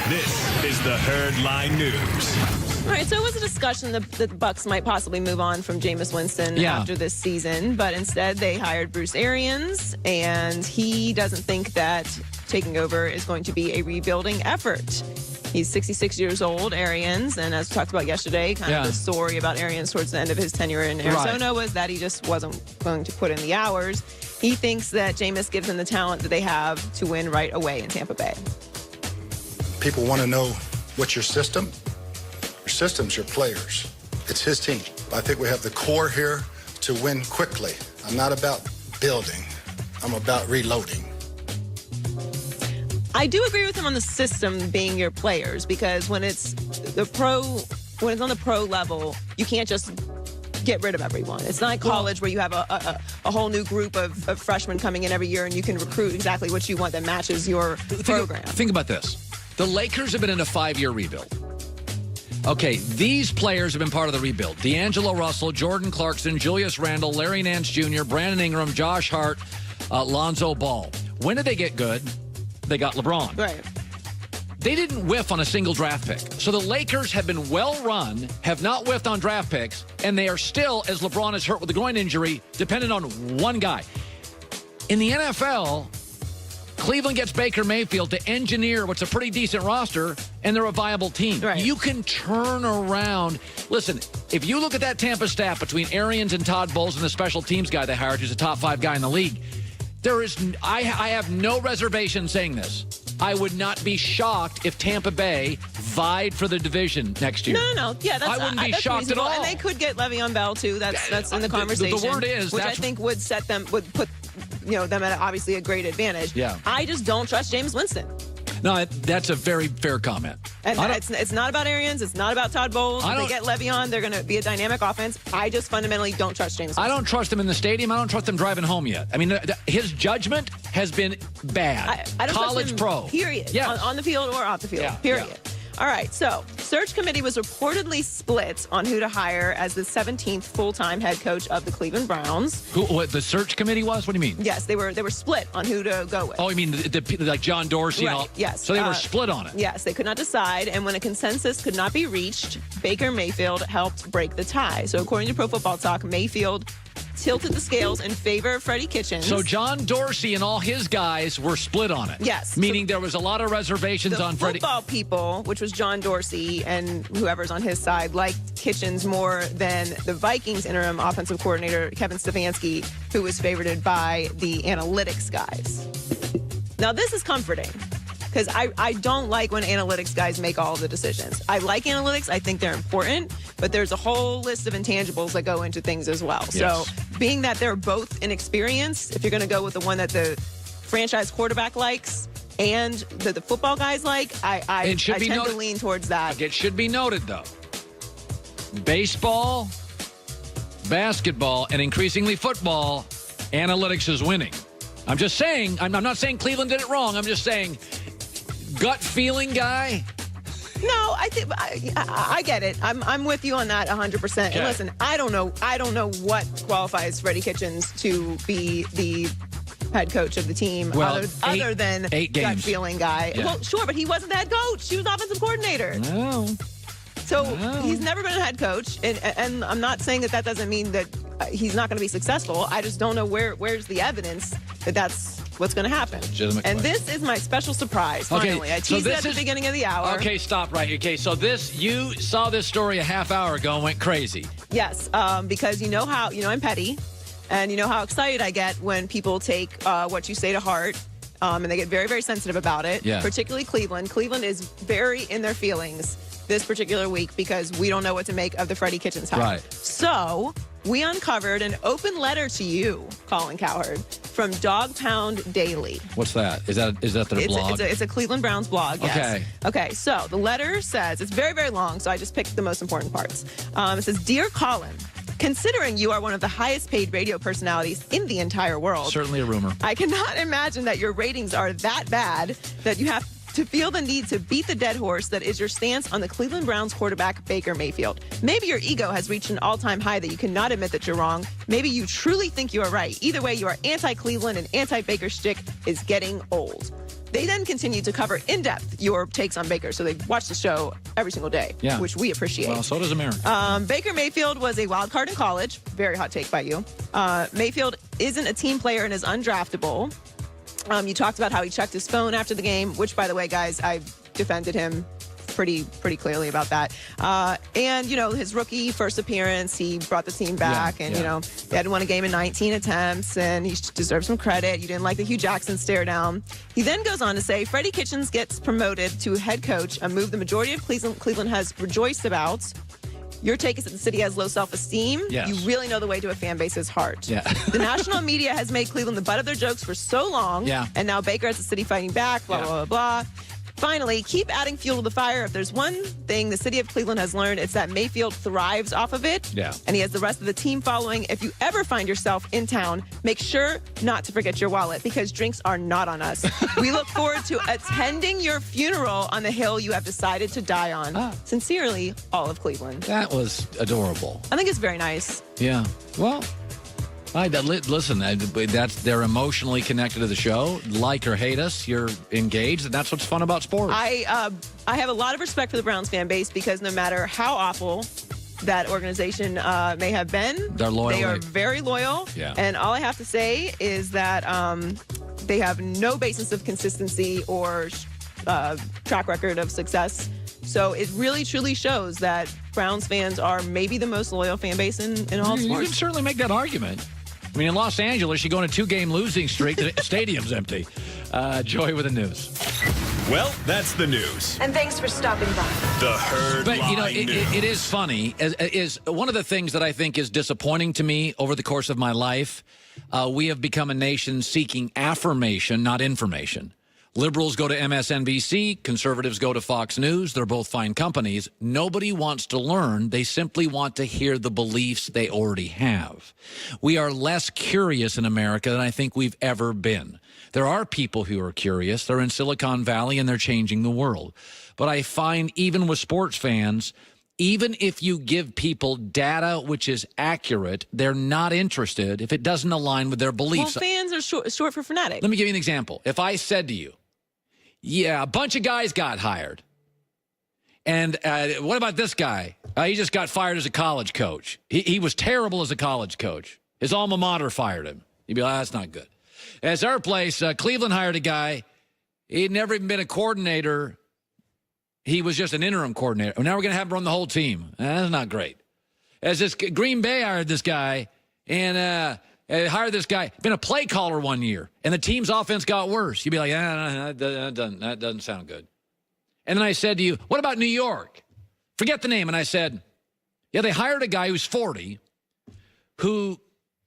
This is the Herd Line News. All right, so it was a discussion that the Bucs might possibly move on from Jameis Winston after this season, but instead they hired Bruce Arians, and he doesn't think that taking over is going to be a rebuilding effort. He's 66 years old, Arians, and as we talked about yesterday, of the story about Arians towards the end of his tenure in Arizona was that he just wasn't going to put in the hours. He thinks that Jameis gives him the talent that they have to win right away in Tampa Bay. People want to know what's your system. Your system's your players. It's his team. I think we have the core here to win quickly. I'm not about building. I'm about reloading. I do agree with him on the system being your players, because when it's on the pro level, you can't just get rid of everyone. It's not like college where you have a whole new group of freshmen coming in every year and you can recruit exactly what you want that matches your program. Think about this. The Lakers have been in a 5-year rebuild. Okay, these players have been part of the rebuild. D'Angelo Russell, Jordan Clarkson, Julius Randle, Larry Nance Jr., Brandon Ingram, Josh Hart, Lonzo Ball. When did they get good? They got LeBron. Right. They didn't whiff on a single draft pick. So the Lakers have been well run, have not whiffed on draft picks, and they are still, as LeBron is hurt with a groin injury, dependent on one guy. In the NFL, Cleveland gets Baker Mayfield to engineer what's a pretty decent roster, and they're a viable team. Right. You can turn around. Listen, if you look at that Tampa staff between Arians and Todd Bowles and the special teams guy they hired, who's a top 5 guy in the league, I have no reservation saying this. I would not be shocked if Tampa Bay vied for the division next year. No. Yeah, I wouldn't be shocked at all. And they could get Le'Veon Bell too. That's in the conversation. The word is, which I think would put them at obviously a great advantage. Yeah. I just don't trust Jameis Winston. No, that's a very fair comment. And it's not about Arians. It's not about Todd Bowles. If they get Le'Veon, they're going to be a dynamic offense. I just fundamentally don't trust Jameis Winston. I don't trust him in the stadium. I don't trust him driving home yet. I mean, his judgment has been bad. I don't College trust him, pro. Period. Yeah. On the field or off the field. Period. Yeah. All right, so search committee was reportedly split on who to hire as the 17th full-time head coach of the Cleveland Browns. What the search committee was? What do you mean? Yes, they were split on who to go with. Oh, you mean like John Dorsey and all? Yes. So they were split on it. Yes, they could not decide, and when a consensus could not be reached, Baker Mayfield helped break the tie. So according to Pro Football Talk, Mayfield tilted the scales in favor of Freddie Kitchens. So John Dorsey and all his guys were split on it. Yes. Meaning there was a lot of reservations on Freddie. The football people, which was John Dorsey and whoever's on his side, liked Kitchens more than the Vikings interim offensive coordinator, Kevin Stefanski, who was favored by the analytics guys. Now, this is comforting, because I don't like when analytics guys make all the decisions. I like analytics. I think they're important, but there's a whole list of intangibles that go into things as well. Yes. So being that they're both inexperienced, if you're going to go with the one that the franchise quarterback likes and the football guys like, I tend to lean towards that. It should be noted, though, baseball, basketball, and increasingly football, analytics is winning. I'm just saying, I'm not saying Cleveland did it wrong. I'm just saying, gut feeling guy. No, I think I get it. I'm with you on that 100%. Okay. And listen, I don't know what qualifies Freddie Kitchens to be the head coach of the team, other than 8 games. Gut feeling guy. Yeah. Well, sure, but he wasn't the head coach. He was offensive coordinator. No. So he's never been a head coach, and I'm not saying that doesn't mean that he's not going to be successful. I just don't know where's the evidence that that's what's going to happen. And this is my special surprise, finally. I teased it at the beginning of the hour. Okay, stop right here. Okay, so you saw this story a half hour ago and went crazy. Yes, because I'm petty, and you know how excited I get when people take what you say to heart, and they get very, very sensitive about it, particularly Cleveland. Cleveland is very in their feelings this particular week because we don't know what to make of the Freddie Kitchens hire. Right. So we uncovered an open letter to you, Colin Cowherd, from Dog Pound Daily. What's that? Is that their blog? It's a Cleveland Browns blog, yes. Okay, so the letter says, it's very, very long, so I just picked the most important parts. It says, Dear Colin, considering you are one of the highest paid radio personalities in the entire world. Certainly a rumor. I cannot imagine that your ratings are that bad that you have to feel the need to beat the dead horse that is your stance on the Cleveland Browns quarterback Baker Mayfield. Maybe your ego has reached an all-time high that you cannot admit that you're wrong. Maybe you truly think you are right. Either way, your anti-Cleveland and anti-Baker shtick is getting old. They then continue to cover in-depth your takes on Baker. So they watch the show every single day, which we appreciate. Well, so does America. Baker Mayfield was a wild card in college. Very hot take by you. Mayfield isn't a team player and is undraftable. You talked about how he checked his phone after the game, which, by the way, guys, I defended him pretty clearly about that. And, his rookie first appearance, he brought the team back. They hadn't won a game in 19 attempts, and he deserves some credit. You didn't like the Hugh Jackson stare down. He then goes on to say, Freddie Kitchens gets promoted to head coach, a move the majority of Cleveland has rejoiced about. Your take is that the city has low self-esteem. Yes. You really know the way to a fan base's heart. Yeah. The national media has made Cleveland the butt of their jokes for so long. Yeah. And now Baker has the city fighting back, blah, blah, blah, blah. Finally, keep adding fuel to the fire. If there's one thing the city of Cleveland has learned, it's that Mayfield thrives off of it. Yeah. And he has the rest of the team following. If you ever find yourself in town, make sure not to forget your wallet, because drinks are not on us. We look forward to attending your funeral on the hill you have decided to die on. Sincerely, all of Cleveland. That was adorable. I think it's very nice. Yeah. Well, listen, they're emotionally connected to the show. Like or hate us, you're engaged, and that's what's fun about sports. I have a lot of respect for the Browns fan base, because no matter how awful that organization may have been, they're loyal. They are very loyal. Yeah. And all I have to say is that they have no basis of consistency or track record of success. So it really, truly shows that Browns fans are maybe the most loyal fan base in all sports. You can certainly make that argument. I mean, in Los Angeles, you go on a 2-game losing streak, the stadium's empty. Joy with the news. Well, that's the news. And thanks for stopping by. The Herd But, Line News. it is funny. Is one of the things that I think is disappointing to me over the course of my life. We have become a nation seeking affirmation, not information. Liberals go to MSNBC, conservatives go to Fox News. They're both fine companies. Nobody wants to learn. They simply want to hear the beliefs they already have. We are less curious in America than I think we've ever been. There are people who are curious. They're in Silicon Valley, and they're changing the world. But I find even with sports fans, even if you give people data which is accurate, they're not interested if it doesn't align with their beliefs. Well, fans are short for fanatic. Let me give you an example. If I said to you, yeah, a bunch of guys got hired. And what about this guy? He just got fired as a college coach. He was terrible as a college coach. His alma mater fired him. You'd be like, that's not good. As our place, Cleveland hired a guy. He'd never even been a coordinator. He was just an interim coordinator. Now we're going to have him run the whole team. That's not great. As this Green Bay hired this guy, and hired this guy, been a play caller 1 year, and the team's offense got worse. You'd be like, that doesn't sound good. And then I said to you, what about New York? Forget the name. And I said, yeah, they hired a guy who's 40 who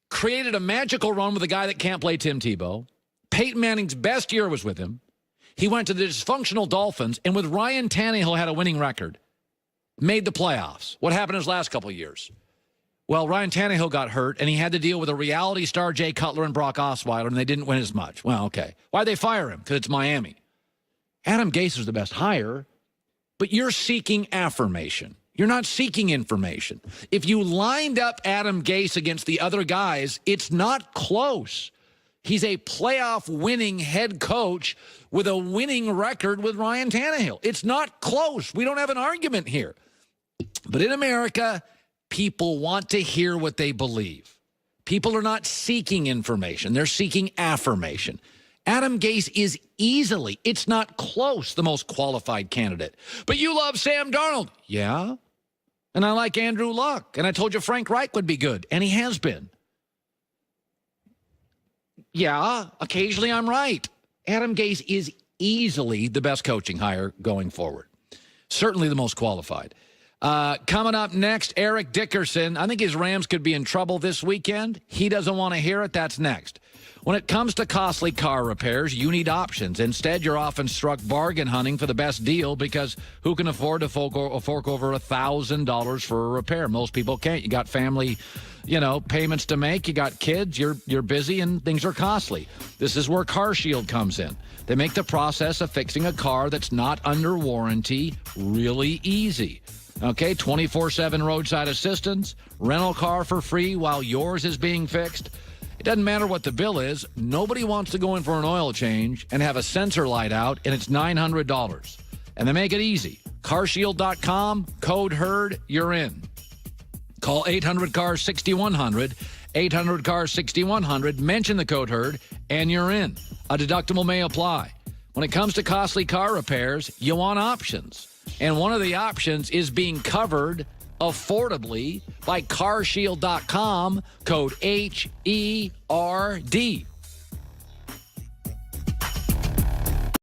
created a magical run with a guy that can't play, Tim Tebow. Peyton Manning's best year was with him. He went to the dysfunctional Dolphins, and with Ryan Tannehill had a winning record. Made the playoffs. What happened his last couple of years? Well, Ryan Tannehill got hurt, and he had to deal with a reality star, Jay Cutler and Brock Osweiler, and they didn't win as much. Well, okay. Why'd they fire him? Because it's Miami. Adam Gase was the best hire, but you're seeking affirmation. You're not seeking information. If you lined up Adam Gase against the other guys, it's not close. He's a playoff winning head coach with a winning record with Ryan Tannehill. It's not close. We don't have an argument here. But in America, people want to hear what they believe. People are not seeking information. They're seeking affirmation. Adam Gase is easily, it's not close, the most qualified candidate. But you love Sam Darnold. Yeah. And I like Andrew Luck. And I told you Frank Reich would be good. And he has been. Yeah, occasionally I'm right. Adam Gase is easily the best coaching hire going forward. Certainly the most qualified. Coming up next, Eric Dickerson. I think his Rams could be in trouble this weekend. He doesn't want to hear it. That's next. When it comes to costly car repairs, you need options. Instead, you're often struck bargain hunting for the best deal because who can afford to fork over $1,000 for a repair? Most people can't. You got family, payments to make. You got kids. You're busy and things are costly. This is where CarShield comes in. They make the process of fixing a car that's not under warranty really easy. Okay, 24/7 roadside assistance, rental car for free while yours is being fixed. It doesn't matter what the bill is. Nobody wants to go in for an oil change and have a sensor light out, and it's $900. And they make it easy. Carshield.com, code HERD, you're in. Call 800-CAR-6100, 800-CAR-6100, mention the code HERD, and you're in. A deductible may apply. When it comes to costly car repairs, you want options. And one of the options is being covered affordably by Carshield.com, code HERD.